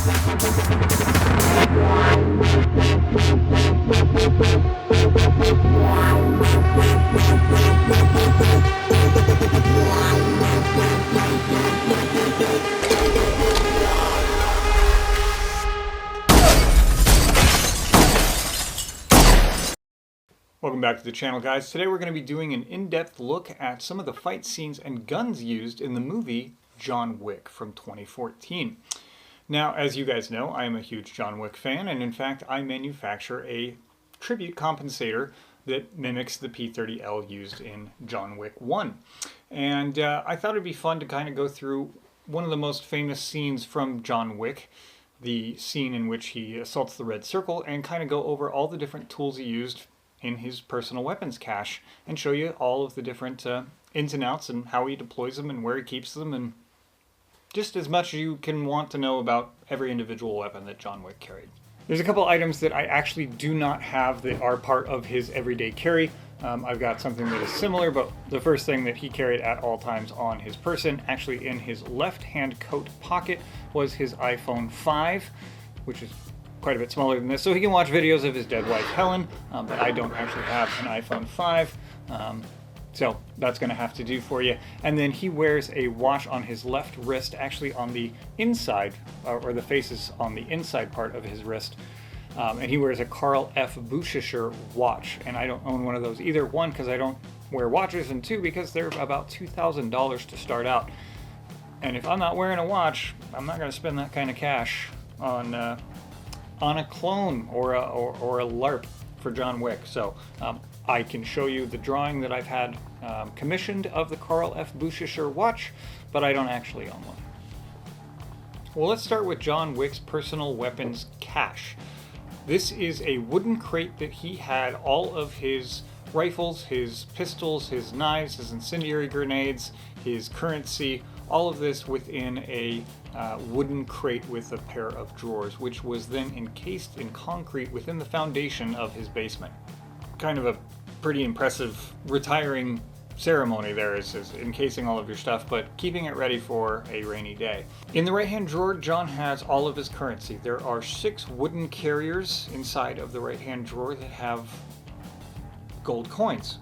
Welcome back to the channel, guys. Today we're going to be doing an in-depth look at some of the fight scenes and guns used in the movie John Wick from 2014. Now, as you guys know, I am a huge John Wick fan, and in fact I manufacture a tribute compensator that mimics the P30L used in John Wick 1. And I thought it'd be fun to kind of go through one of the most famous scenes from John Wick, the scene in which he assaults the Red Circle, and kind of go over all the different tools he used in his personal weapons cache and show you all of the different ins and outs and how he deploys them and where he keeps them, and just as much as you can want to know about every individual weapon that John Wick carried. There's a couple items that I actually do not have that are part of his everyday carry. I've got something that is similar, but the first thing that he carried at all times on his person, actually in his left-hand coat pocket, was his iPhone 5, which is quite a bit smaller than this, so he can watch videos of his dead wife Helen, but I don't actually have an iPhone 5, so that's going to have to do for you. And then he wears a watch on his left wrist, actually on the inside, or the face is on the inside part of his wrist, and he wears a Karl F. Bucherer watch, and I don't own one of those either. One, because I don't wear watches, and two, because they're about $2,000 to start out, and if I'm not wearing a watch, I'm not going to spend that kind of cash on a clone or a LARP for John Wick. So I can show you the drawing that I've had commissioned of the Karl F. Bucherer watch, but I don't actually own one. Well, let's start with John Wick's personal weapons cache. This is a wooden crate that he had all of his rifles, his pistols, his knives, his incendiary grenades, his currency, all of this within a wooden crate with a pair of drawers, which was then encased in concrete within the foundation of his basement. Kind of a pretty impressive retiring ceremony there, is encasing all of your stuff, but keeping it ready for a rainy day. In the right-hand drawer, John has all of his currency. There are 6 wooden carriers inside of the right-hand drawer that have gold coins.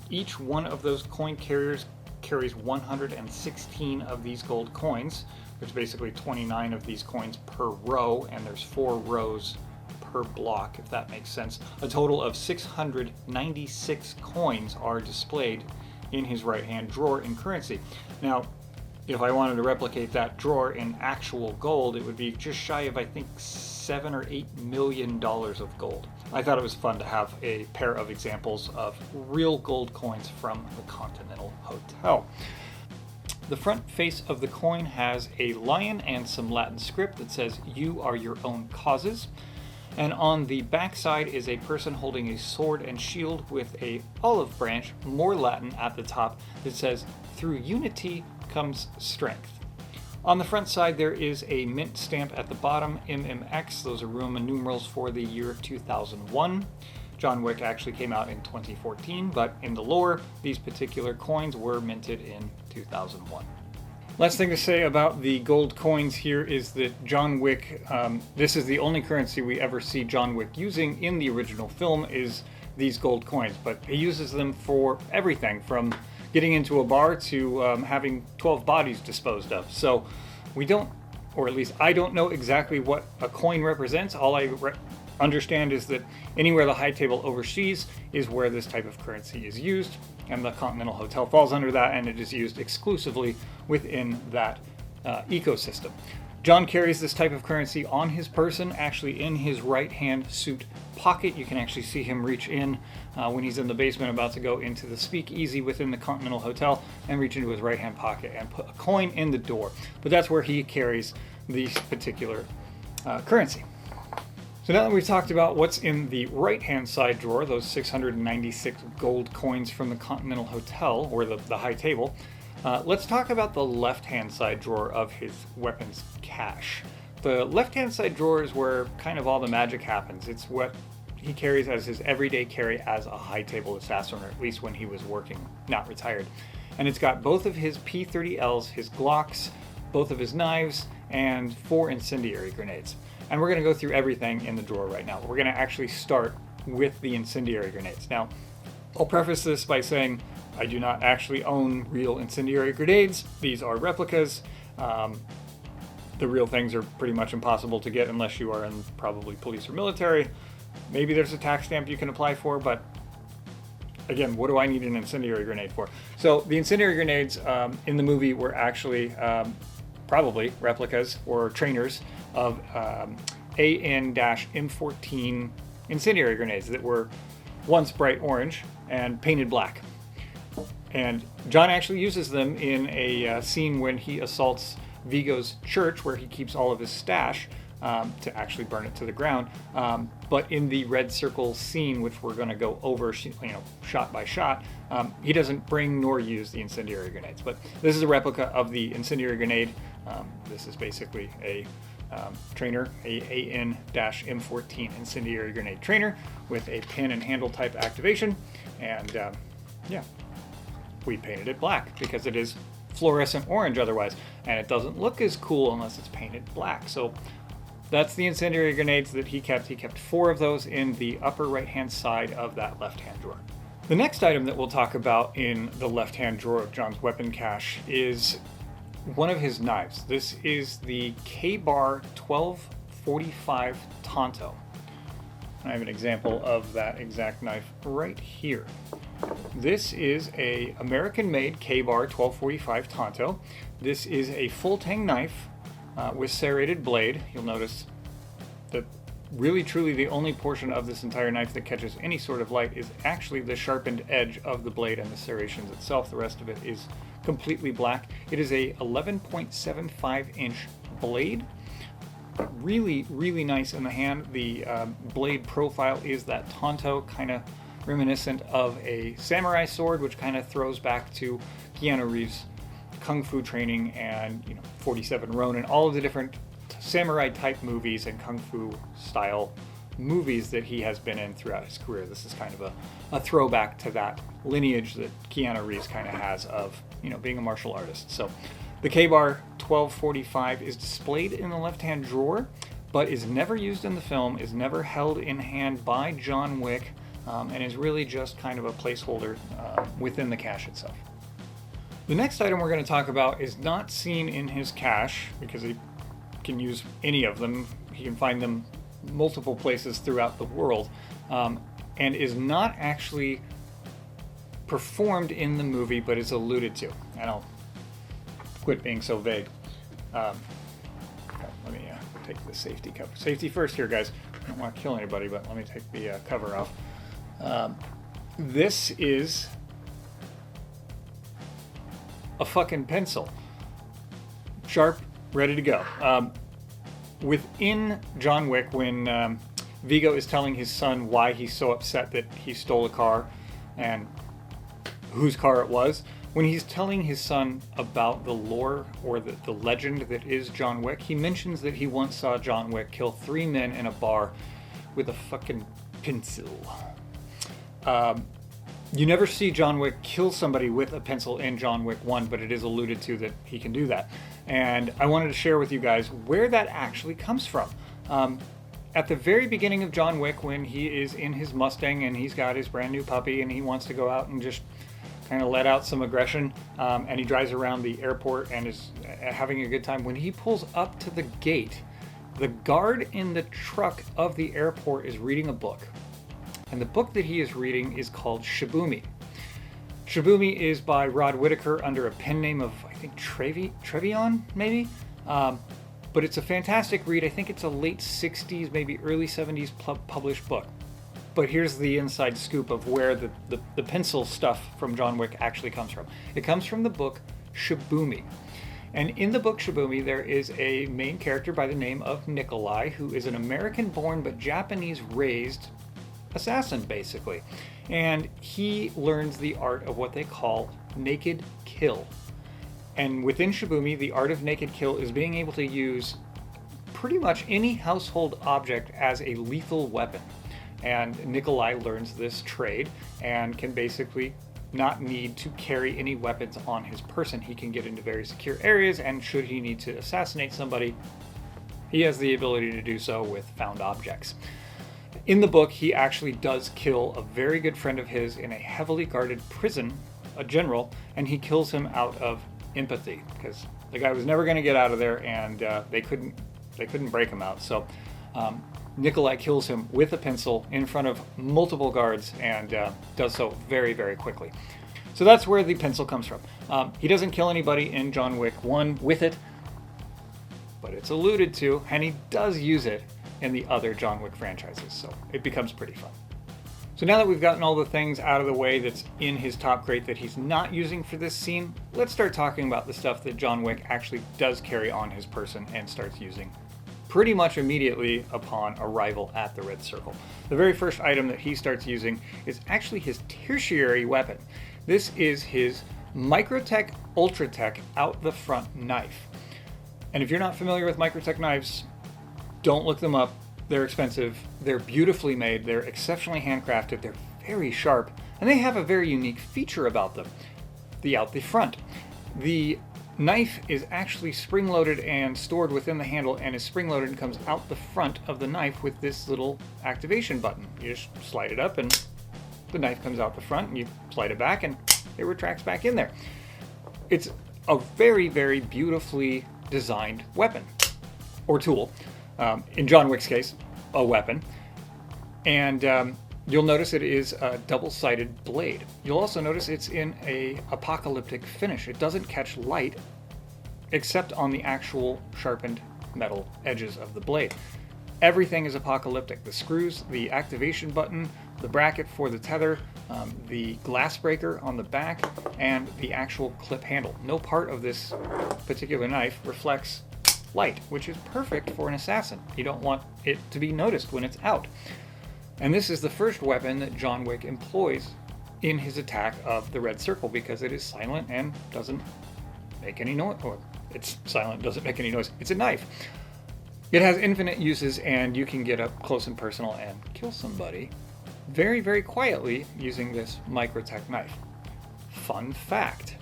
Each one of those coin carriers carries 116 of these gold coins. There's basically 29 of these coins per row, and there's 4 rows per block, if that makes sense. A total of 696 coins are displayed in his right-hand drawer in currency. Now, if I wanted to replicate that drawer in actual gold, it would be just shy of, I think, $7 or $8 million of gold. I thought it was fun to have a pair of examples of real gold coins from the Continental Hotel. The front face of the coin has a lion and some Latin script that says, "You are your own causes." And on the back side is a person holding a sword and shield with a olive branch, more Latin at the top, that says, "Through unity comes strength." On the front side there is a mint stamp at the bottom, MMX. Those are Roman numerals for the year 2001. John Wick actually came out in 2014, but in the lore, these particular coins were minted in 2001. Last thing to say about the gold coins here is that John Wick, this is the only currency we ever see John Wick using in the original film, is these gold coins, but he uses them for everything from getting into a bar to having 12 bodies disposed of. So we don't, or at least I don't know exactly what a coin represents. All I understand is that anywhere the high table overseas is where this type of currency is used, and the Continental Hotel falls under that, and it is used exclusively within that ecosystem. John carries this type of currency on his person, actually in his right-hand suit pocket. You can actually see him reach in when he's in the basement about to go into the speakeasy within the Continental Hotel and reach into his right-hand pocket and put a coin in the door. But that's where he carries this particular currency. So now that we've talked about what's in the right-hand side drawer, those 696 gold coins from the Continental Hotel, or the high table, let's talk about the left-hand side drawer of his weapons cache. The left-hand side drawer is where kind of all the magic happens. It's what he carries as his everyday carry as a high table assassin, or at least when he was working, not retired. And it's got both of his P30Ls, his Glocks, both of his knives, and 4 incendiary grenades. And we're going to go through everything in the drawer right now. We're going to actually start with the incendiary grenades. Now, I'll preface this by saying I do not actually own real incendiary grenades. These are replicas. The real things are pretty much impossible to get unless you are in probably police or military. Maybe there's a tax stamp you can apply for, but again, what do I need an incendiary grenade for? So the incendiary grenades in the movie were actually probably replicas or trainers of AN-M14 incendiary grenades that were once bright orange and painted black. And John actually uses them in a scene when he assaults Viggo's church, where he keeps all of his stash, to actually burn it to the ground. But in the red circle scene, which we're going to go over, shot by shot, he doesn't bring nor use the incendiary grenades. But this is a replica of the incendiary grenade. This is basically a trainer, a AN-M14 incendiary grenade trainer with a pin and handle type activation. And yeah, we painted it black because it is fluorescent orange otherwise, and it doesn't look as cool unless it's painted black. So that's the incendiary grenades that he kept. He kept 4 of those in the upper right hand side of that left hand drawer. The next item that we'll talk about in the left hand drawer of John's weapon cache is one of his knives. This is the KaBar 1245 Tanto. I have an example of that exact knife right here. This is a American-made KaBar 1245 Tanto. This is a full-tang knife with serrated blade. You'll notice that really truly the only portion of this entire knife that catches any sort of light is actually the sharpened edge of the blade and the serrations itself. The rest of it is completely black. It is a 11.75 inch blade. Really, really nice in the hand. The blade profile is that Tanto, kind of reminiscent of a samurai sword, which kind of throws back to Keanu Reeves' kung fu training and 47 Ronin, all of the different samurai type movies and kung fu style movies that he has been in throughout his career. This is kind of a throwback to that lineage that Keanu Reeves kind of has of being a martial artist. So the KaBar 1245 is displayed in the left-hand drawer, but is never used in the film, is never held in hand by John Wick, and is really just kind of a placeholder within the cache itself. The next item we're going to talk about is not seen in his cache because he can use any of them. He can find them multiple places throughout the world, and is not actually performed in the movie, but is alluded to. And I'll quit being so vague. Let me take the safety cover. Safety first here, guys. I don't want to kill anybody, but let me take the cover off. This is a fucking pencil. Sharp, ready to go. Within John Wick, when Viggo is telling his son why he's so upset that he stole a car and whose car it was, when he's telling his son about the lore or the legend that is John Wick, he mentions that he once saw John Wick kill 3 men in a bar with a fucking pencil. You never see John Wick kill somebody with a pencil in John Wick 1, but it is alluded to that he can do that. And I wanted to share with you guys where that actually comes from. At the very beginning of John Wick, when he is in his Mustang and he's got his brand new puppy and he wants to go out and just kind of let out some aggression, and he drives around the airport and is having a good time. When he pulls up to the gate, the guard in the truck of the airport is reading a book. And the book that he is reading is called Shibumi. Shibumi is by Rod Whitaker under a pen name of, I think, Trevion, maybe? But it's a fantastic read. I think it's a late 60s, maybe early 70s published book. But here's the inside scoop of where the pencil stuff from John Wick actually comes from. It comes from the book Shibumi. And in the book Shibumi, there is a main character by the name of Nikolai, who is an American-born but Japanese-raised assassin, basically. And he learns the art of what they call naked kill. And within Shibumi, the art of naked kill is being able to use pretty much any household object as a lethal weapon. And Nikolai learns this trade and can basically not need to carry any weapons on his person. He can get into very secure areas, and should he need to assassinate somebody, he has the ability to do so with found objects. In the book, he actually does kill a very good friend of his in a heavily guarded prison, a general, and he kills him out of empathy because the guy was never going to get out of there, and they couldn't break him out. So Nikolai kills him with a pencil in front of multiple guards and does so very, very quickly. So that's where the pencil comes from. He doesn't kill anybody in John Wick 1 with it, but it's alluded to, and he does use it in the other John Wick franchises, so it becomes pretty fun. So now that we've gotten all the things out of the way that's in his top crate that he's not using for this scene, let's start talking about the stuff that John Wick actually does carry on his person and starts using pretty much immediately upon arrival at the Red Circle. The very first item that he starts using is actually his tertiary weapon. This is his Microtech Ultratech out the front knife. And if you're not familiar with Microtech knives, don't look them up. They're expensive, they're beautifully made, they're exceptionally handcrafted, they're very sharp, and they have a very unique feature about them, the out the front. The knife is actually spring-loaded and stored within the handle, and is spring-loaded and comes out the front of the knife with this little activation button. You just slide it up and the knife comes out the front, and you slide it back and it retracts back in there. It's a very, very beautifully designed weapon, or tool. In John Wick's case, a weapon. And you'll notice it is a double-sided blade. You'll also notice it's in a apocalyptic finish. It doesn't catch light except on the actual sharpened metal edges of the blade. Everything is apocalyptic. The screws, the activation button, the bracket for the tether, the glass breaker on the back, and the actual clip handle. No part of this particular knife reflects light, which is perfect for an assassin. You don't want it to be noticed when it's out. And this is the first weapon that John Wick employs in his attack of the Red Circle because it is silent and doesn't make any noise. Or it's silent, doesn't make any noise. It's a knife. It has infinite uses, and you can get up close and personal and kill somebody very, very quietly using this Microtech knife. Fun fact.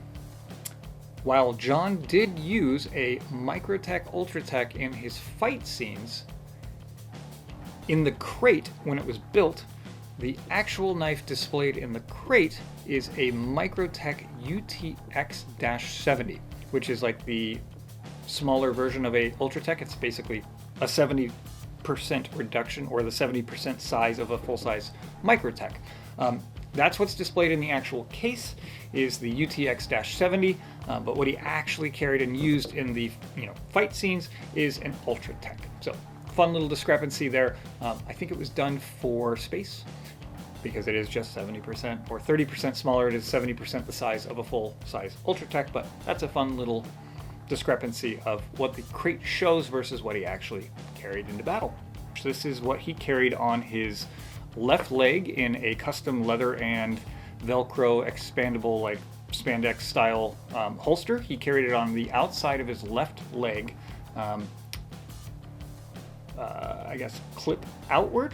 While John did use a Microtech Ultratech in his fight scenes, in the crate when it was built, the actual knife displayed in the crate is a Microtech UTX-70, which is like the smaller version of a Ultratech. It's basically a 70% reduction, or the 70% size of a full-size Microtech. That's what's displayed in the actual case, is the UTX-70, but what he actually carried and used in the fight scenes is an Ultratech. So fun little discrepancy there. I think it was done for space because it is just 70% or 30% smaller. It is 70% the size of a full-size Ultratech, but that's a fun little discrepancy of what the crate shows versus what he actually carried into battle. This is what he carried on his left leg in a custom leather and Velcro expandable, like spandex style holster. He carried it on the outside of his left leg, I guess clip outward,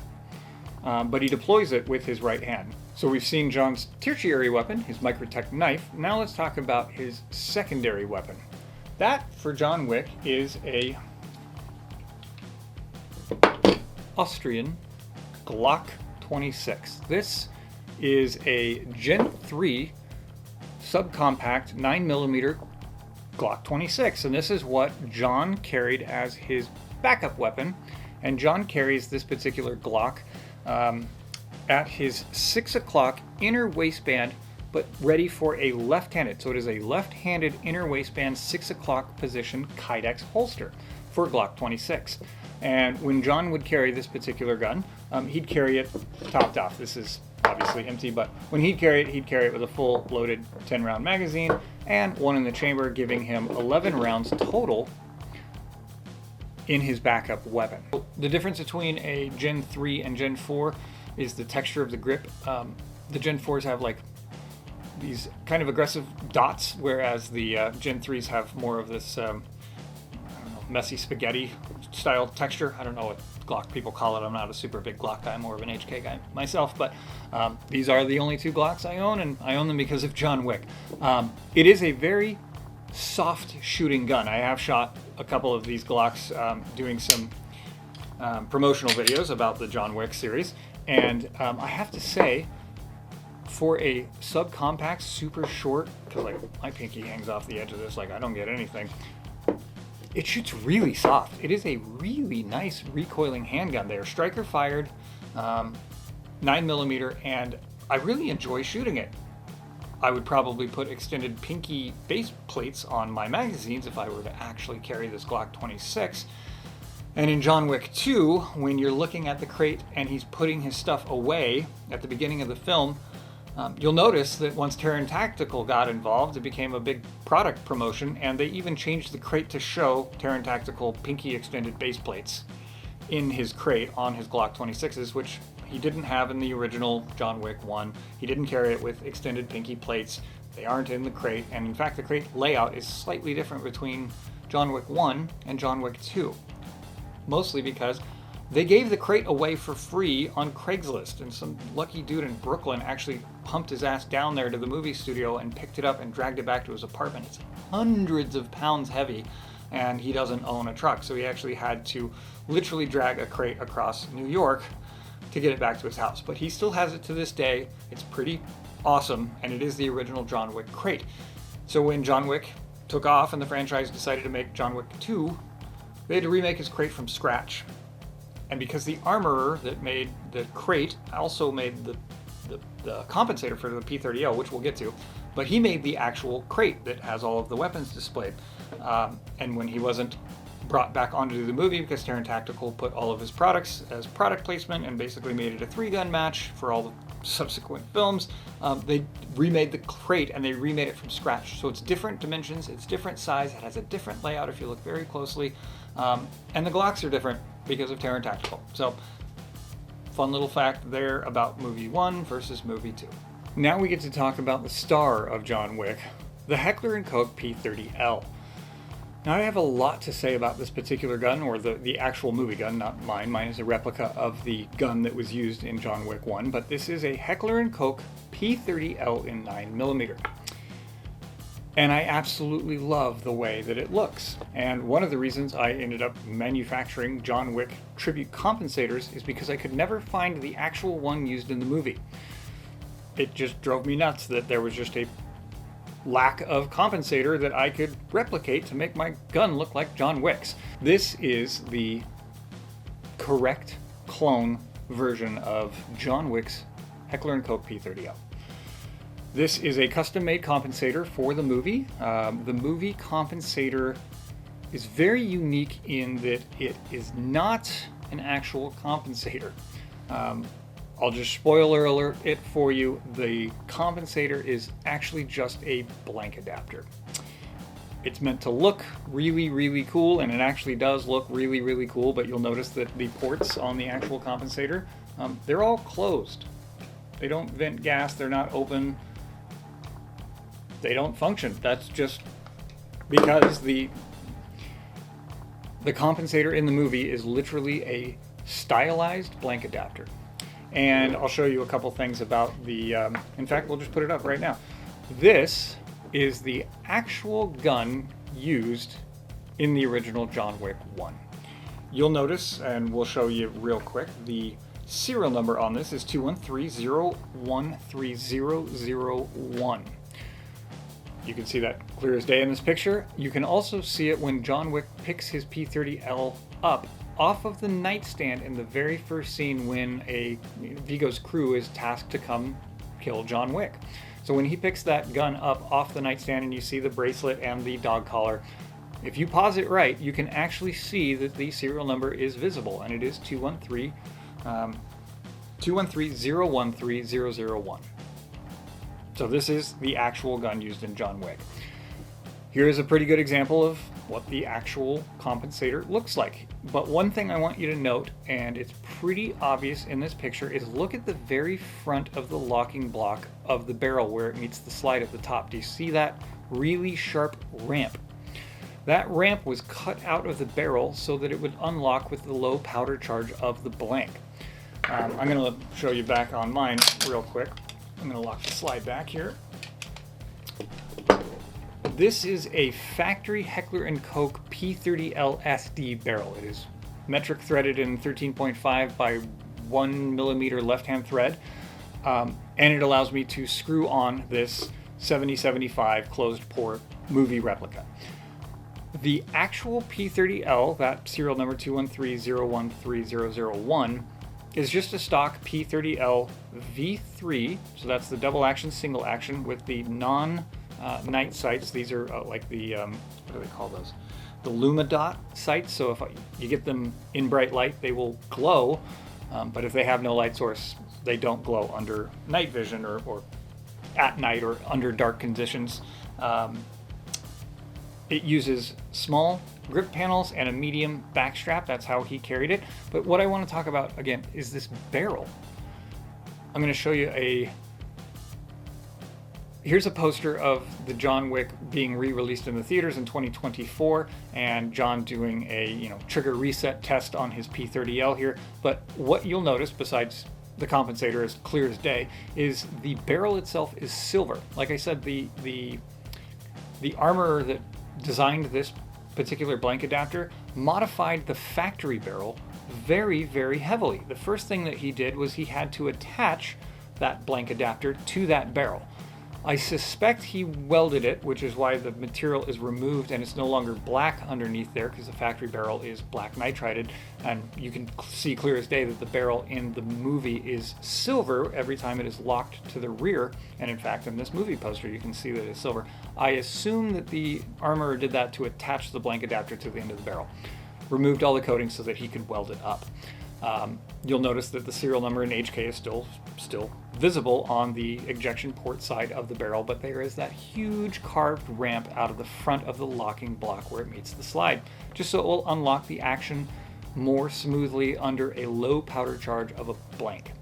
but he deploys it with his right hand. So we've seen John's tertiary weapon, his Microtech knife. Now let's talk about his secondary weapon. That, for John Wick, is a Austrian Glock 26. This is a Gen 3 subcompact 9mm Glock 26, and this is what John carried as his backup weapon. And John carries this particular Glock at his 6 o'clock inner waistband, but ready for a left-handed. So it is a left-handed inner waistband 6 o'clock position Kydex holster for Glock 26. And when John would carry this particular gun, he'd carry it topped off. This is obviously empty, but when he'd carry it with a full loaded 10-round magazine and one in the chamber, giving him 11 rounds total in his backup weapon. The difference between a Gen 3 and Gen 4 is the texture of the grip. The Gen 4s have like these kind of aggressive dots, whereas the Gen 3s have more of this I don't know, messy spaghetti style texture. I don't know what Glock people call it. I'm not a super big Glock guy, I'm more of an HK guy myself, but these are the only 2 Glocks I own, and I own them because of John Wick. It is a very soft shooting gun. I have shot a couple of these Glocks doing some promotional videos about the John Wick series, and I have to say, for a subcompact, super short, because like my pinky hangs off the edge of this, like I don't get anything, it shoots really soft. It is a really nice recoiling handgun. They are striker fired, 9mm, and I really enjoy shooting it. I would probably put extended pinky base plates on my magazines if I were to actually carry this Glock 26. And in John Wick 2, when you're looking at the crate and he's putting his stuff away at the beginning of the film, you'll notice that once Terran Tactical got involved, it became a big product promotion, and they even changed the crate to show Terran Tactical pinky extended base plates in his crate on his Glock 26s, which he didn't have in the original John Wick 1. He didn't carry it with extended pinky plates. They aren't in the crate, and in fact the crate layout is slightly different between John Wick 1 and John Wick 2. Mostly because they gave the crate away for free on Craigslist, and some lucky dude in Brooklyn actually pumped his ass down there to the movie studio and picked it up and dragged it back to his apartment. It's hundreds of pounds heavy, and he doesn't own a truck, so he actually had to literally drag a crate across New York to get it back to his house. But he still has it to this day. It's pretty awesome, and it is the original John Wick crate. So when John Wick took off and the franchise decided to make John Wick 2, they had to remake his crate from scratch. And because the armorer that made the crate also made the compensator for the P30L, which we'll get to, but he made the actual crate that has all of the weapons displayed. And when he wasn't brought back onto the movie because Terran Tactical put all of his products as product placement and basically made it a 3-gun match for all the subsequent films, they remade the crate and they remade it from scratch. So it's different dimensions, it's different size, it has a different layout if you look very closely, and the Glocks are different because of Terran Tactical. So fun little fact there about movie 1 versus movie 2. Now we get to talk about the star of John Wick, the Heckler & Koch P30L. Now I have a lot to say about this particular gun, or the actual movie gun, not mine. Mine is a replica of the gun that was used in John Wick 1, but this is a Heckler & Koch P30L in 9mm. And I absolutely love the way that it looks. And one of the reasons I ended up manufacturing John Wick tribute compensators is because I could never find the actual one used in the movie. It just drove me nuts that there was just a lack of compensator that I could replicate to make my gun look like John Wick's. This is the correct clone version of John Wick's Heckler & Koch P30L. This is a custom-made compensator for the movie. The movie compensator is very unique in that it is not an actual compensator. I'll just spoiler alert it for you. The compensator is actually just a blank adapter. It's meant to look really, really cool, and it actually does look really, really cool, but you'll notice that the ports on the actual compensator, they're all closed. They don't vent gas, they're not open, they don't function. That's just because the compensator in the movie is literally a stylized blank adapter. And I'll show you a couple things about the, in fact, we'll just put it up right now. This is the actual gun used in the original John Wick 1. You'll notice, and we'll show you real quick, the serial number on this is 213013001. You can see that clear as day in this picture. You can also see it when John Wick picks his P30L up off of the nightstand in the very first scene when Viggo's crew is tasked to come kill John Wick. So when he picks that gun up off the nightstand and you see the bracelet and the dog collar, if you pause it right, you can actually see that the serial number is visible, and it is 213013001. So this is the actual gun used in John Wick. Here's a pretty good example of what the actual compensator looks like. But one thing I want you to note, and it's pretty obvious in this picture, is look at the very front of the locking block of the barrel where it meets the slide at the top. Do you see that really sharp ramp? That ramp was cut out of the barrel so that it would unlock with the low powder charge of the blank. I'm going to show you back on mine real quick. I'm going to lock the slide back here. This is a factory Heckler & Koch P30L SD barrel. It is metric threaded in 13.5 by 1 millimeter left-hand thread, and it allows me to screw on this 7075 closed port movie replica. The actual P30L, that serial number 213013001, is just a stock P30L V3, so that's the double action, single action with the night sights. These are like the, what do they call those? The Lumadot sights. So if you get them in bright light, they will glow, but if they have no light source, they don't glow under night vision or at night or under dark conditions. It uses small grip panels and a medium back strap. That's how he carried it. But what I want to talk about again is this barrel. I'm going to show you here's a poster of the John Wick being re-released in the theaters in 2024, and John doing a trigger reset test on his P30L here. But what you'll notice, besides the compensator is clear as day, is the barrel itself is silver. Like I said, the armorer that designed this particular blank adapter modified the factory barrel very, very heavily. The first thing that he did was he had to attach that blank adapter to that barrel. I suspect he welded it, which is why the material is removed and it's no longer black underneath there, because the factory barrel is black nitrided, and you can see clear as day that the barrel in the movie is silver every time it is locked to the rear, and in fact in this movie poster you can see that it's silver. I assume that the armorer did that to attach the blank adapter to the end of the barrel. Removed all the coating so that he could weld it up. You'll notice that the serial number in HK is still visible on the ejection port side of the barrel, but there is that huge carved ramp out of the front of the locking block where it meets the slide, just so it will unlock the action more smoothly under a low powder charge of a blank.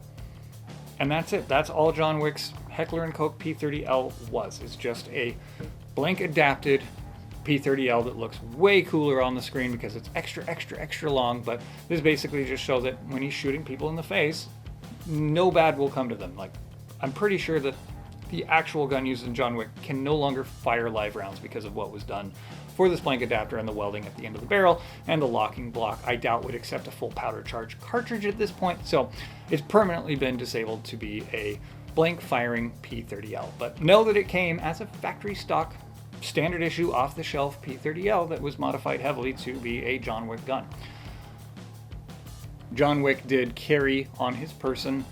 And that's it. That's all John Wick's Heckler & Koch P30L was. It's just a blank adapted P30L that looks way cooler on the screen because it's extra long, but this basically just shows that when he's shooting people in the face, no bad will come to them. Like, I'm pretty sure that the actual gun used in John Wick can no longer fire live rounds because of what was done for this blank adapter and the welding at the end of the barrel, and the locking block I doubt would accept a full powder charge cartridge at this point, so it's permanently been disabled to be a blank firing P30L. But know that it came as a factory stock standard issue off the shelf P30L that was modified heavily to be a John Wick gun. John Wick did carry on his person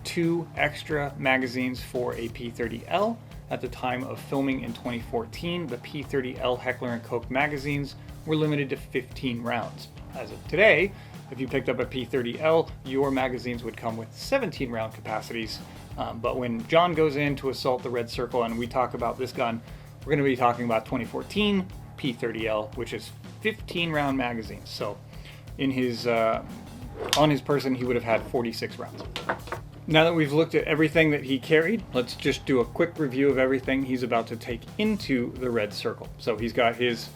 2 extra magazines for a P30L. At the time of filming in 2014, the P30L Heckler & Koch magazines were limited to 15 rounds. As of today, if you picked up a P30L, your magazines would come with 17 round capacities. But when John goes in to assault the Red Circle and we talk about this gun, we're going to be talking about 2014 P30L, which is 15 round magazines. So in his on his person, he would have had 46 rounds. Now that we've looked at everything that he carried, let's just do a quick review of everything he's about to take into the Red Circle. So he's got his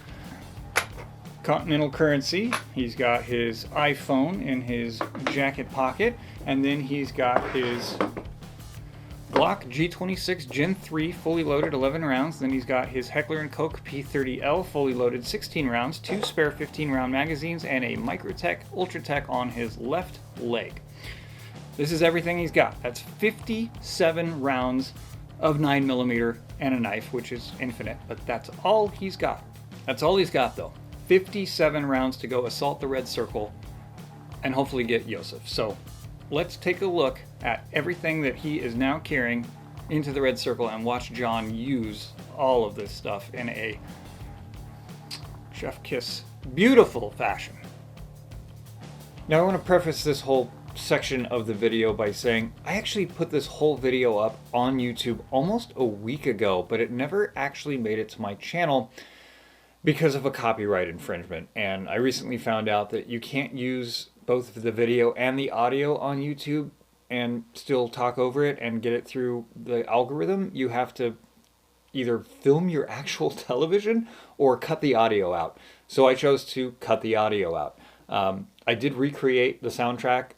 Continental currency, he's got his iPhone in his jacket pocket, and then he's got his Glock G26 Gen 3 fully loaded 11 rounds. Then he's got his Heckler & Koch P30L fully loaded 16 rounds, 2 spare 15 round magazines, and a Microtech Ultratech on his left leg. This is everything he's got. That's 57 rounds of 9mm and a knife, which is infinite, but that's all he's got. That's all he's got though. 57 rounds to go assault the Red Circle and hopefully get Iosef. So let's take a look at everything that he is now carrying into the Red Circle and watch John use all of this stuff in a chef kiss beautiful fashion. Now I want to preface this whole section of the video by saying I actually put this whole video up on YouTube almost a week ago, but it never actually made it to my channel because of a copyright infringement. And I recently found out that you can't use both the video and the audio on YouTube and still talk over it and get it through the algorithm. You have to either film your actual television or cut the audio out. So I chose to cut the audio out. I did recreate the soundtrack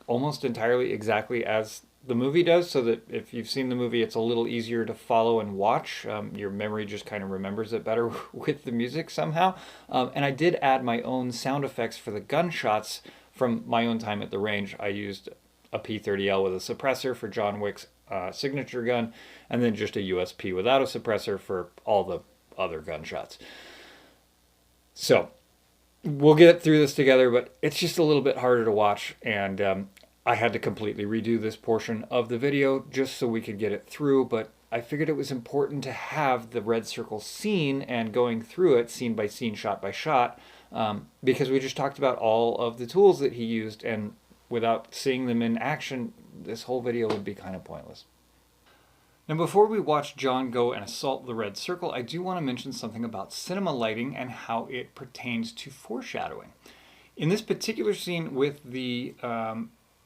almost entirely exactly as the movie does, so that if you've seen the movie, it's a little easier to follow and watch. Your memory just kind of remembers it better with the music somehow. And I did add my own sound effects for the gunshots from my own time at the range. I used a P30L with a suppressor for John Wick's signature gun, and then just a USP without a suppressor for all the other gunshots. So we'll get through this together, but it's just a little bit harder to watch, and I had to completely redo this portion of the video just so we could get it through, but I figured it was important to have the red circle scene and going through it scene by scene, shot by shot, because we just talked about all of the tools that he used, and without seeing them in action, this whole video would be kind of pointless. Now, before we watch John go and assault the red circle, I do want to mention something about cinema lighting and how it pertains to foreshadowing. In this particular scene with the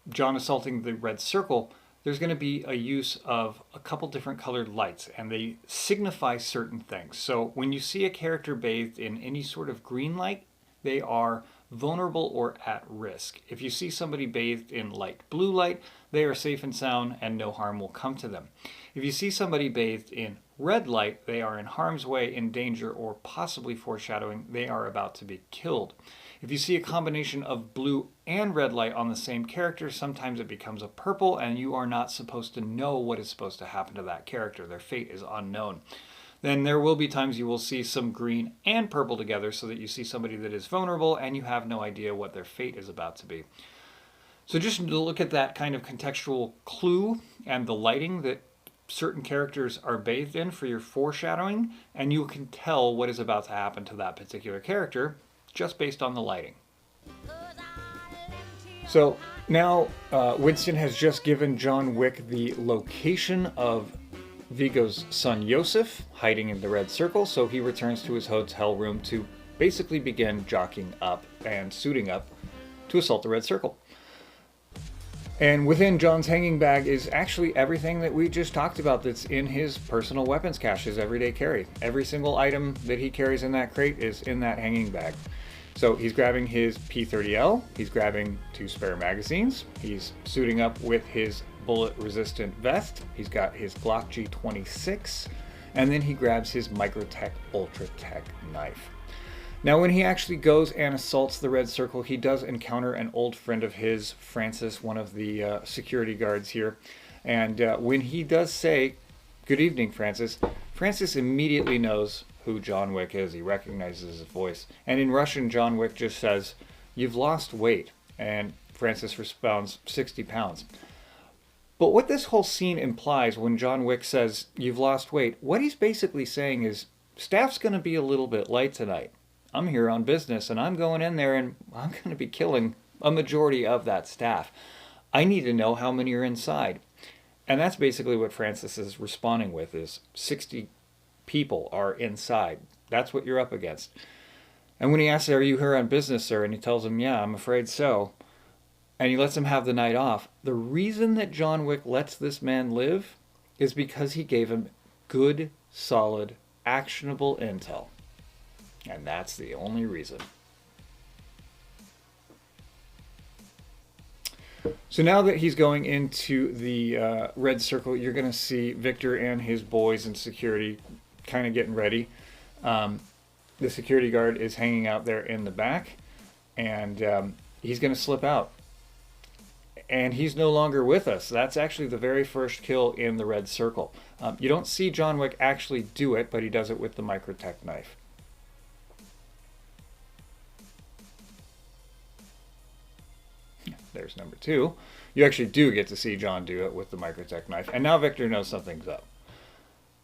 John assaulting the red circle, there's going to be a use of a couple different colored lights, and they signify certain things. So when you see a character bathed in any sort of green light, they are vulnerable or at risk. If you see somebody bathed in light blue light, they are safe and sound and no harm will come to them. If you see somebody bathed in red light, they are in harm's way, in danger, or possibly foreshadowing they are about to be killed. If you see a combination of blue and red light on the same character, sometimes it becomes a purple, and you are not supposed to know what is supposed to happen to that character. Their fate is unknown. Then there will be times you will see some green and purple together, so that you see somebody that is vulnerable and you have no idea what their fate is about to be. So just to look at that kind of contextual clue and the lighting that certain characters are bathed in for your foreshadowing, and you can tell what is about to happen to that particular character just based on the lighting. So now Winston has just given John Wick the location of Viggo's son Iosef hiding in the red circle, so he returns to his hotel room to basically begin jockeying up and suiting up to assault the red circle. And within John's hanging bag is actually everything that we just talked about that's in his personal weapons cache, his everyday carry. Every single item that he carries in that crate is in that hanging bag. So he's grabbing his P30L, he's grabbing 2 spare magazines, he's suiting up with his bullet-resistant vest, he's got his Glock G26, and then he grabs his Microtech Ultratech knife. Now, when he actually goes and assaults the red circle, he does encounter an old friend of his, Francis, one of the security guards here. And when he does say, "Good evening, Francis," Francis immediately knows who John Wick is. He recognizes his voice. And in Russian, John Wick just says, "You've lost weight." And Francis responds, 60 pounds. But what this whole scene implies when John Wick says, "You've lost weight," what he's basically saying is, staff's going to be a little bit light tonight. I'm here on business, and I'm going in there, and I'm going to be killing a majority of that staff. I need to know how many are inside. And that's basically what Francis is responding with, is 60 people are inside. That's what you're up against. And when he asks, "Are you here on business, sir?" and he tells him, "Yeah, I'm afraid so," and he lets him have the night off, the reason that John Wick lets this man live is because he gave him good, solid, actionable intel. And that's the only reason. So now that he's going into the red circle, you're going to see Victor and his boys and security kind of getting ready. The security guard is hanging out there in the back, and he's going to slip out. And he's no longer with us. That's actually the very first kill in the red circle. You don't see John Wick actually do it, but he does it with the Microtech knife. There's number 2. You actually do get to see John do it with the Microtech knife. And now Victor knows something's up.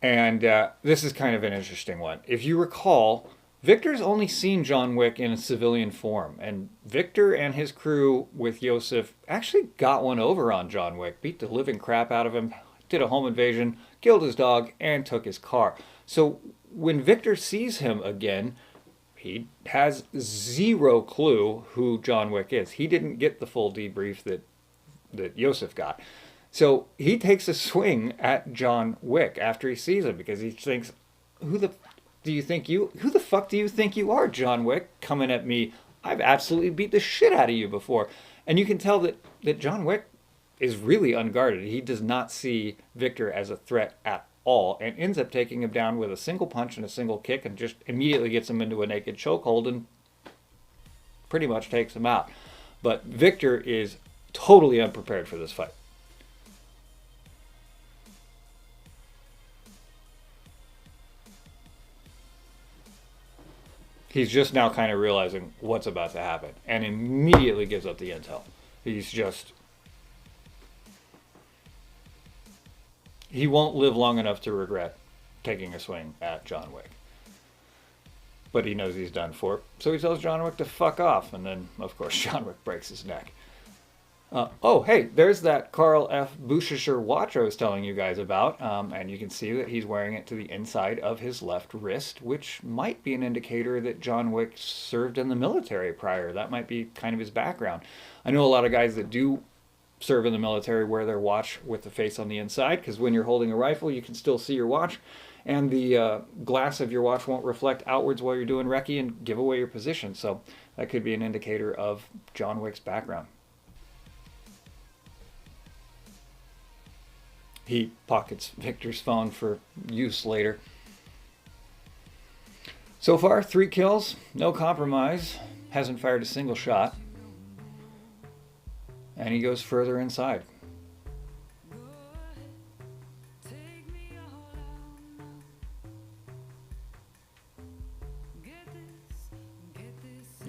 And this is kind of an interesting one. If you recall, Victor's only seen John Wick in a civilian form. And Victor and his crew with Iosef actually got one over on John Wick, beat the living crap out of him, did a home invasion, killed his dog, and took his car. So when Victor sees him again, he has zero clue who John Wick is. He didn't get the full debrief that Iosef got. So he takes a swing at John Wick after he sees him because he thinks, who the fuck do you think you are, John Wick, coming at me? I've absolutely beat the shit out of you before. And you can tell that John Wick is really unguarded. He does not see Victor as a threat at all and ends up taking him down with a single punch and a single kick and just immediately gets him into a naked chokehold and pretty much takes him out. But Victor is totally unprepared for this fight. He's just now kind of realizing what's about to happen and immediately gives up the intel. He won't live long enough to regret taking a swing at John Wick. But he knows he's done for. So he tells John Wick to fuck off. And then, of course, John Wick breaks his neck. Oh, hey, there's that Carl F. Bucherer watch I was telling you guys about. And you can see that he's wearing it to the inside of his left wrist, which might be an indicator that John Wick served in the military prior. That might be kind of his background. I know a lot of guys that do serve in the military wear their watch with the face on the inside, because when you're holding a rifle, you can still see your watch. And the glass of your watch won't reflect outwards while you're doing recce and give away your position. So that could be an indicator of John Wick's background. He pockets Victor's phone for use later. So far, 3 kills, no compromise, hasn't fired a single shot. And he goes further inside.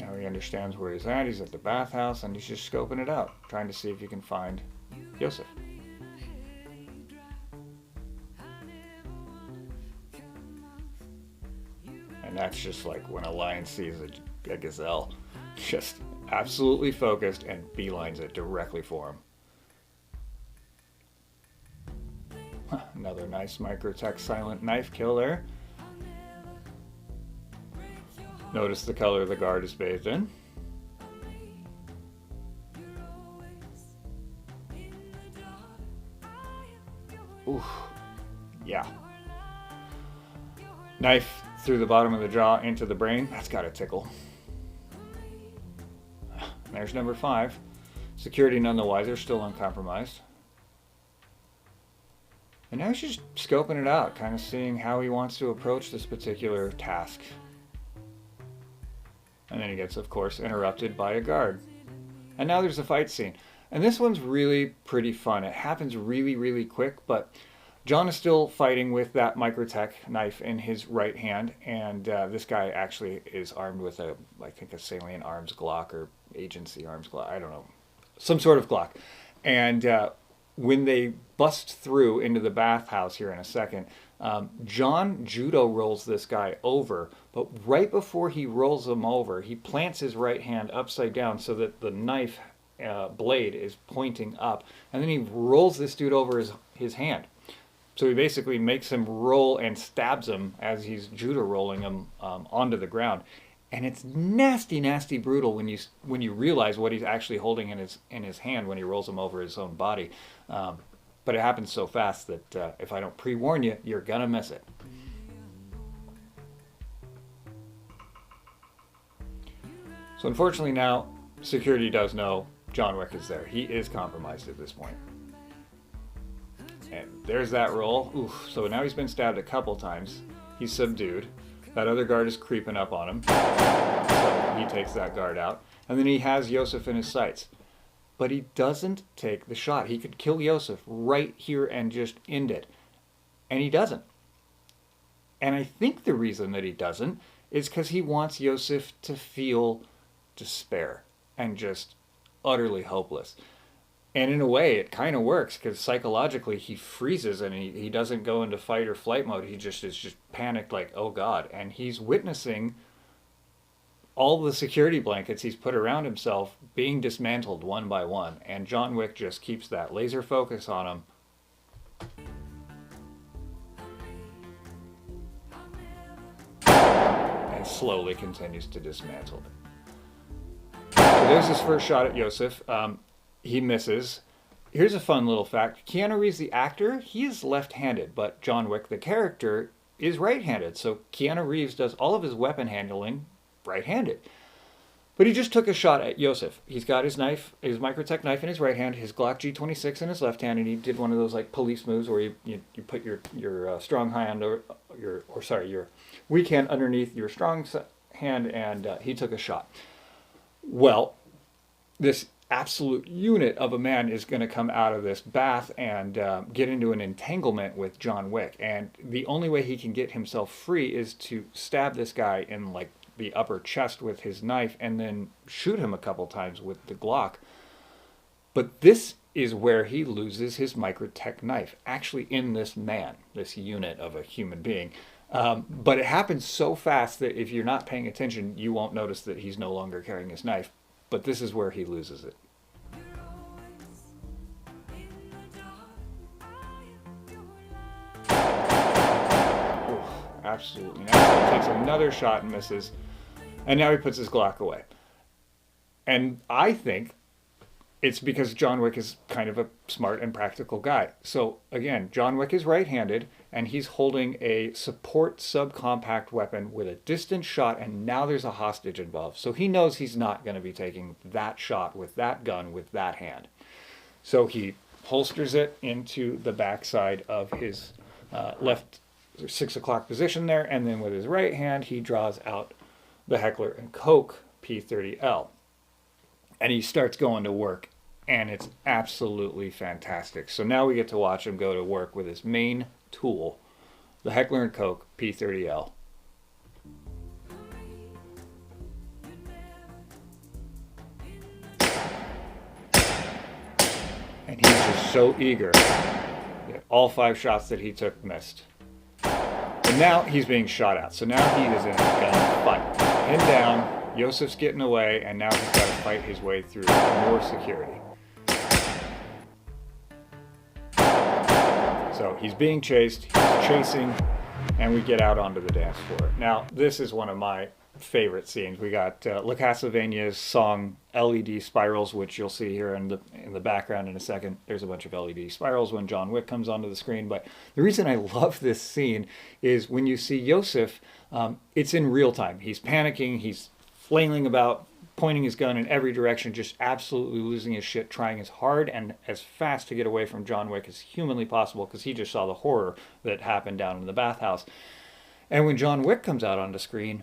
Now he understands where he's at. He's at the bathhouse and he's just scoping it out, trying to see if he can find Iosef. And that's just like when a lion sees a gazelle. Just absolutely focused and beelines it directly for him. Another nice Microtech silent knife kill there. Notice the color the guard is bathed in. Ooh, yeah. Knife through the bottom of the jaw into the brain. That's gotta tickle. There's number 5. Security none the wiser, still uncompromised. And now he's just scoping it out, kind of seeing how he wants to approach this particular task. And then he gets, of course, interrupted by a guard. And now there's a fight scene. And this one's really pretty fun. It happens really, really quick, but John is still fighting with that Microtech knife in his right hand, and this guy actually is armed with I think a salient arms Glock or agency arms Glock, I don't know, some sort of Glock. And when they bust through into the bathhouse here in a second, John judo rolls this guy over, but right before he rolls him over, he plants his right hand upside down so that the knife blade is pointing up, and then he rolls this dude over his hand. So he basically makes him roll and stabs him as he's judo rolling him onto the ground. And it's nasty, nasty brutal when you realize what he's actually holding in his hand when he rolls him over his own body. But it happens so fast that if I don't pre-warn you, you're gonna miss it. So unfortunately now, security does know John Wick is there. He is compromised at this point. And there's that roll. Oof. So now he's been stabbed a couple times. He's subdued. That other guard is creeping up on him. So he takes that guard out. And then he has Iosef in his sights. But he doesn't take the shot. He could kill Iosef right here and just end it. And he doesn't. And I think the reason that he doesn't is because he wants Iosef to feel despair and just utterly hopeless. And in a way, it kind of works, because psychologically he freezes and he doesn't go into fight or flight mode. He just is just panicked like, oh God. And he's witnessing all the security blankets he's put around himself being dismantled one by one. And John Wick just keeps that laser focus on him. And slowly continues to dismantle it. So there's his first shot at Iosef. He misses. Here's a fun little fact. Keanu Reeves, the actor, he is left-handed, but John Wick, the character, is right-handed. So Keanu Reeves does all of his weapon handling right-handed. But he just took a shot at Iosef. He's got his knife, his Microtech knife in his right hand, his Glock G26 in his left hand, and he did one of those like police moves where you put your strong hand your weak hand underneath your strong hand, and he took a shot. Well, this absolute unit of a man is going to come out of this bath and get into an entanglement with John Wick, and the only way he can get himself free is to stab this guy in like the upper chest with his knife and then shoot him a couple times with the Glock. But this is where he loses his Microtech knife, actually in this man, this unit of a human being. But it happens so fast that if you're not paying attention, you won't notice that he's no longer carrying his knife. But this is where he loses it. Oof, absolutely. Now he takes another shot and misses. And now he puts his Glock away. And I think it's because John Wick is kind of a smart and practical guy. So again, John Wick is right-handed, and he's holding a support subcompact weapon with a distance shot, and now there's a hostage involved. So he knows he's not going to be taking that shot with that gun with that hand. So he holsters it into the backside of his left 6 o'clock position there, and then with his right hand, he draws out the Heckler and Koch P30L. And he starts going to work, and it's absolutely fantastic. So now we get to watch him go to work with his main tool, the Heckler and Koch P30L. And he's just so eager that all 5 shots that he took missed. And now he's being shot at. So now he is in a gunfight. Pinned down, Iosef's getting away, and now he's got to fight his way through more security. So he's being chased, he's chasing, and we get out onto the dance floor. Now, this is one of my favorite scenes. We got La Castlevania's song LED Spirals, which you'll see here in the background in a second. There's a bunch of LED spirals when John Wick comes onto the screen. But the reason I love this scene is when you see Iosef, it's in real time. He's panicking, he's flailing about, pointing his gun in every direction, just absolutely losing his shit, trying as hard and as fast to get away from John Wick as humanly possible, because he just saw the horror that happened down in the bathhouse. And when John Wick comes out on the screen,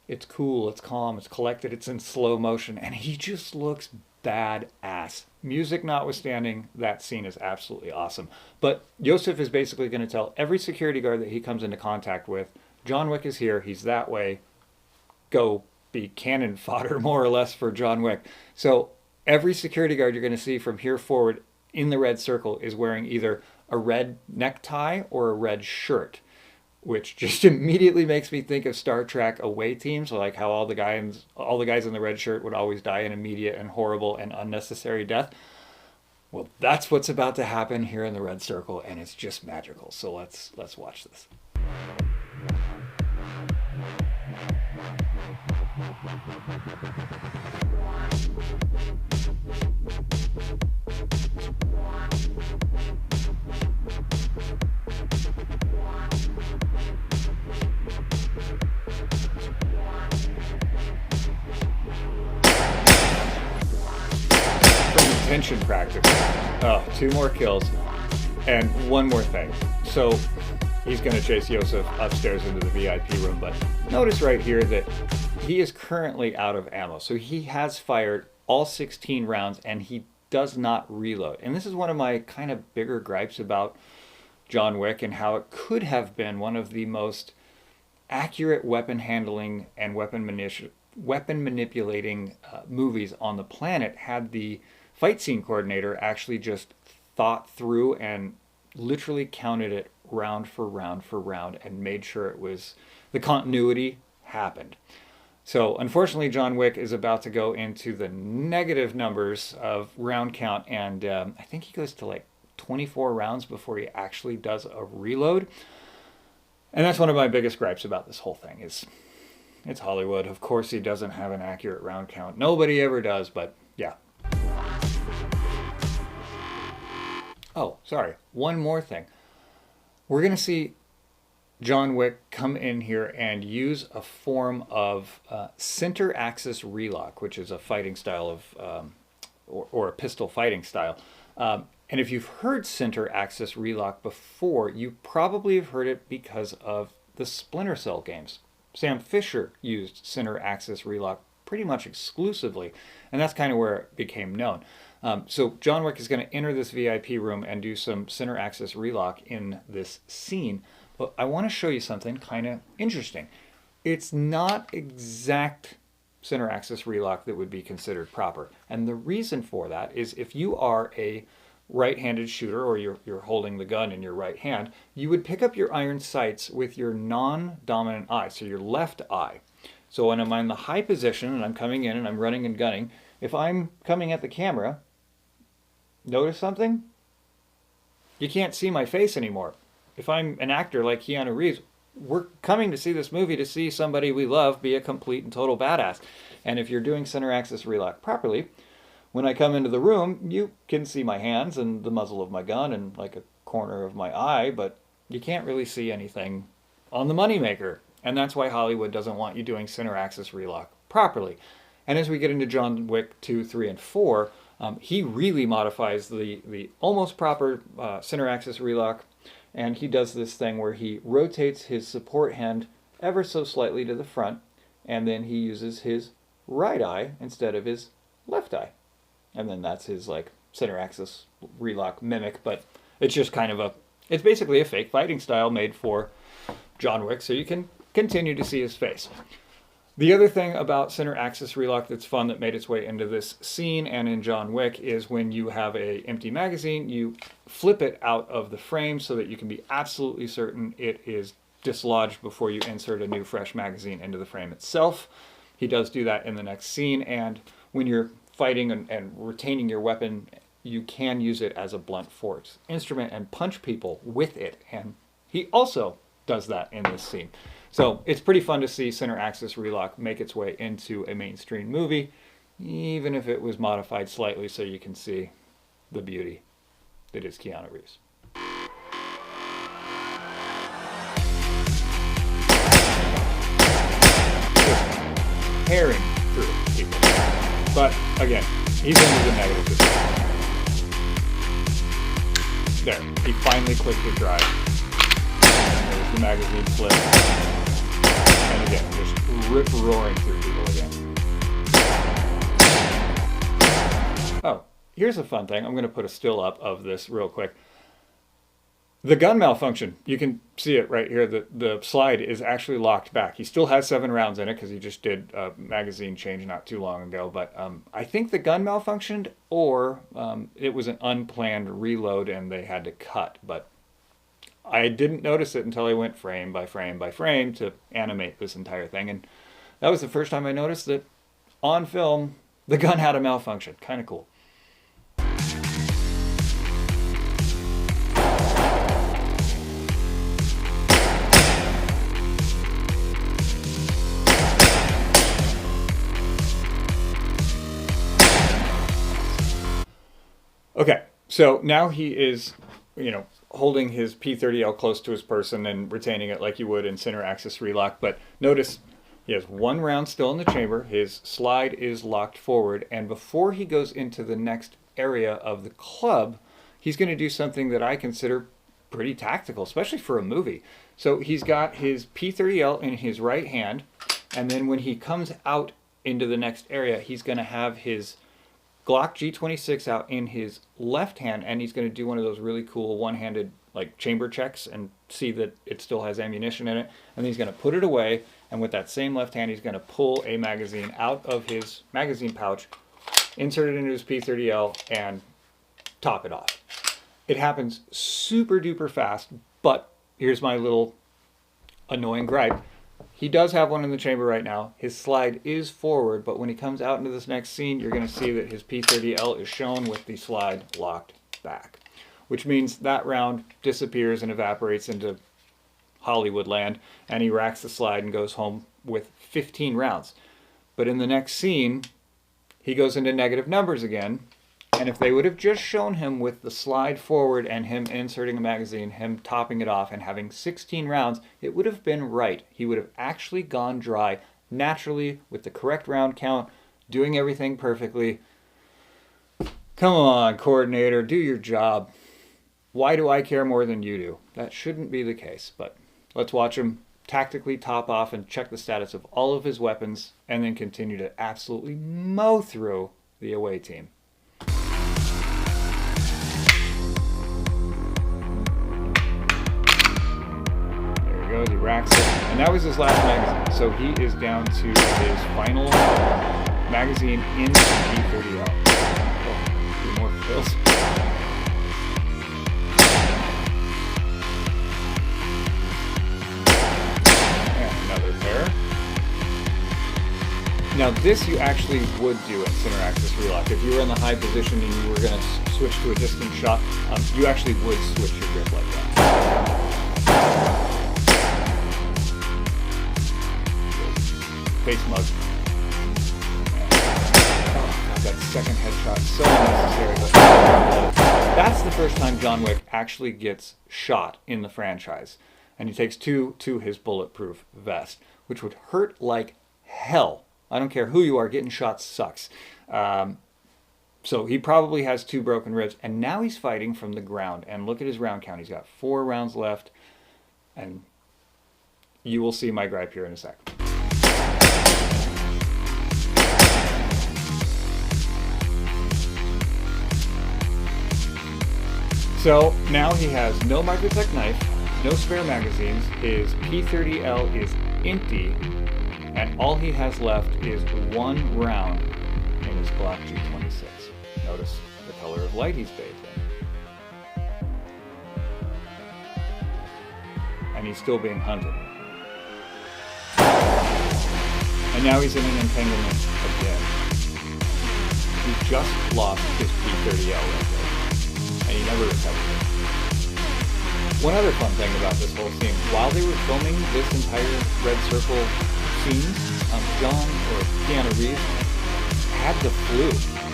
it's cool, it's calm, it's collected, it's in slow motion, and he just looks badass. Music notwithstanding, that scene is absolutely awesome. But Iosef is basically going to tell every security guard that he comes into contact with, John Wick is here, he's that way, go be cannon fodder, more or less, for John Wick. So every security guard you're going to see from here forward in the red circle is wearing either a red necktie or a red shirt, which just immediately makes me think of Star Trek away teams, like how all the guys in the red shirt would always die an immediate and horrible and unnecessary death. Well, that's what's about to happen here in the red circle, and it's just magical. So let's watch this. Tension practice. Oh, 2 more kills. And one more thing. So he's going to chase Iosef upstairs into the VIP room, but notice right here that he is currently out of ammo. So he has fired all 16 rounds and he does not reload. And this is one of my kind of bigger gripes about John Wick and how it could have been one of the most accurate weapon handling and weapon manipulating movies on the planet had the fight scene coordinator actually just thought through and literally counted it round for round for round and made sure it was the continuity happened. So unfortunately, John Wick is about to go into the negative numbers of round count, and I think he goes to like 24 rounds before he actually does a reload. And that's one of my biggest gripes about this whole thing is it's Hollywood. Of course he doesn't have an accurate round count. Nobody ever does, but yeah. Oh, sorry. One more thing. We're going to see John Wick come in here and use a form of center axis relock, which is a fighting style of, or a pistol fighting style. And if you've heard center axis relock before, you probably have heard it because of the Splinter Cell games. Sam Fisher used center axis relock pretty much exclusively, and that's kind of where it became known. So John Wick is going to enter this VIP room and do some center axis relock in this scene. But I want to show you something kind of interesting. It's not exact center axis relock that would be considered proper. And the reason for that is if you are a right-handed shooter, or you're holding the gun in your right hand, you would pick up your iron sights with your non-dominant eye, so your left eye. So when I'm in the high position and I'm coming in and I'm running and gunning, if I'm coming at the camera, notice something? You can't see my face anymore. If I'm an actor like Keanu Reeves, we're coming to see this movie to see somebody we love be a complete and total badass. And if you're doing center axis relock properly, when I come into the room, you can see my hands and the muzzle of my gun and like a corner of my eye, but you can't really see anything on the moneymaker. And that's why Hollywood doesn't want you doing center axis relock properly. And as we get into John Wick 2, 3, and 4, he really modifies the almost proper center axis relock. And he does this thing where he rotates his support hand ever so slightly to the front, and then he uses his right eye instead of his left eye. And then that's his like center axis relock mimic, but it's just kind of it's basically a fake fighting style made for John Wick, so you can continue to see his face. The other thing about center axis relock that's fun that made its way into this scene and in John Wick is when you have a empty magazine, you flip it out of the frame so that you can be absolutely certain it is dislodged before you insert a new fresh magazine into the frame itself. He does do that in the next scene, and when you're fighting and retaining your weapon, you can use it as a blunt force instrument and punch people with it. And he also does that in this scene. So it's pretty fun to see center axis relock make its way into a mainstream movie, even if it was modified slightly so you can see the beauty that is Keanu Reeves. Just tearing through people. But again, he's into the negative this time. There, he finally clicked the drive. There's the magazine flip. And again, just rip-roaring through people again. Oh, here's a fun thing. I'm going to put a still up of this real quick. The gun malfunction, you can see it right here. The slide is actually locked back. He still has 7 rounds in it because he just did a magazine change not too long ago. But I think the gun malfunctioned, or it was an unplanned reload and they had to cut. But I didn't notice it until I went frame by frame by frame to animate this entire thing. And that was the first time I noticed that on film, the gun had a malfunction. Kind of cool. Okay, so now he is, holding his P30L close to his person and retaining it like you would in center axis relock. But notice he has 1 round still in the chamber. His slide is locked forward. And before he goes into the next area of the club, he's going to do something that I consider pretty tactical, especially for a movie. So he's got his P30L in his right hand. And then when he comes out into the next area, he's going to have his Glock G26 out in his left hand, and he's going to do one of those really cool one-handed like chamber checks and see that it still has ammunition in it. And then he's going to put it away, and with that same left hand, he's going to pull a magazine out of his magazine pouch, insert it into his P30L, and top it off. It happens super duper fast, but here's my little annoying gripe. He does have one in the chamber right now. His slide is forward, but when he comes out into this next scene, you're going to see that his P30L is shown with the slide locked back, which means that round disappears and evaporates into Hollywood land, and he racks the slide and goes home with 15 rounds. But in the next scene, he goes into negative numbers again, And if they would have just shown him with the slide forward and him inserting a magazine, him topping it off and having 16 rounds, it would have been right. He would have actually gone dry naturally with the correct round count, doing everything perfectly. Come on, coordinator, do your job. Why do I care more than you do? That shouldn't be the case, but let's watch him tactically top off and check the status of all of his weapons and then continue to absolutely mow through the away team. There he goes, he racks it. And that was his last magazine, so he is down to his final magazine in the P30L. Oh, 3 more fills. Now this you actually would do in center axis relock. If you were in the high position and you were going to switch to a distant shot, you actually would switch your grip like that. Face mug. Oh, God, that second headshot, so unnecessary. But that's the first time John Wick actually gets shot in the franchise. And he takes 2 to his bulletproof vest, which would hurt like hell. I don't care who you are, getting shot sucks. So he probably has 2 broken ribs, and now he's fighting from the ground. And look at his round count. He's got 4 rounds left, and you will see my gripe here in a sec. So now he has no Microtech knife, no spare magazines, his P30L is empty, and all he has left is 1 round in his Glock G26. Notice the color of light he's bathed in. And he's still being hunted. And now he's in an entanglement again. He just lost his P30L right there, and he never recovered it. One other fun thing about this whole scene, while they were filming this entire red circle scene, John, or Keanu Reeves, had the flu.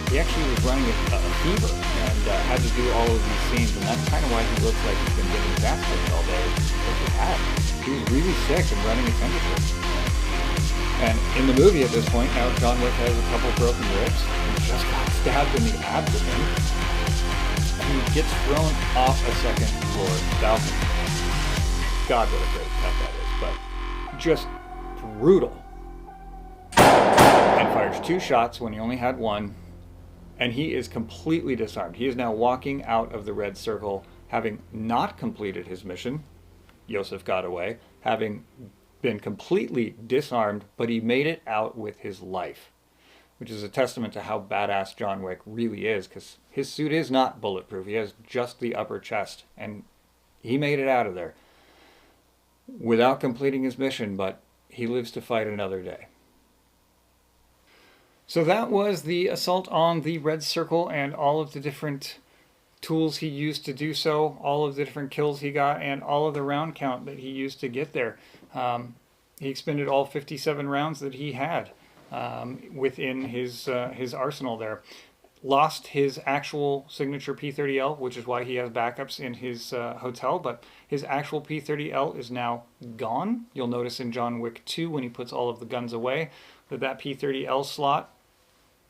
He actually was running a fever and had to do all of these scenes, and that's kind of why he looks like he's been getting evaporated all day. He was really sick and running a temperature. And in the movie at this point, now John Wick has a couple broken ribs. He just got stabbed in the abdomen. And he gets thrown off a second floor balcony. God, what a great cut that is, but just brutal. And fires 2 shots when he only had 1, and he is completely disarmed. He is now walking out of the red circle, having not completed his mission. Iosef got away, having been completely disarmed, but he made it out with his life, which is a testament to how badass John Wick really is, because his suit is not bulletproof. He has just the upper chest, and he made it out of there without completing his mission, but he lives to fight another day. So that was the assault on the red circle and all of the different tools he used to do so, all of the different kills he got, and all of the round count that he used to get there. He expended all 57 rounds that he had within his arsenal there. Lost his actual signature P30L, which is why he has backups in his hotel, but his actual P30L is now gone. You'll notice in John Wick 2, when he puts all of the guns away, that P30L slot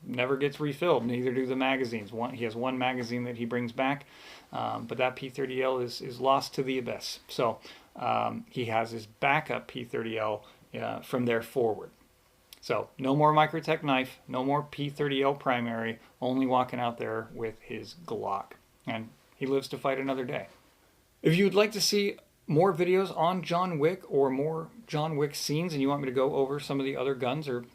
never gets refilled, neither do the magazines. He has 1 magazine that he brings back, but that P30L is lost to the abyss. So he has his backup P30L from there forward. So no more Microtech knife, no more P30L primary, only walking out there with his Glock. And he lives to fight another day. If you would like to see more videos on John Wick or more John Wick scenes and you want me to go over some of the other guns or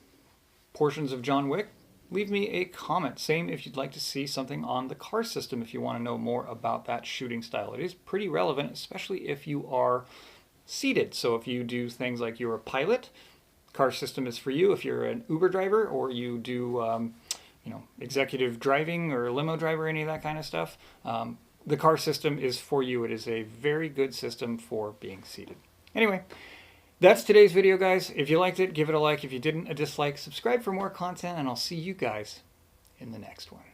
portions of John Wick, leave me a comment. Same if you'd like to see something on the car system if you want to know more about that shooting style. It is pretty relevant, especially if you are seated. So if you do things like you're a pilot, car system is for you. If you're an Uber driver or you do executive driving or limo driver, any of that kind of stuff, the car system is for you. It is a very good system for being seated. Anyway, that's today's video, guys. If you liked it, give it a like. If you didn't, a dislike. Subscribe for more content, and I'll see you guys in the next one.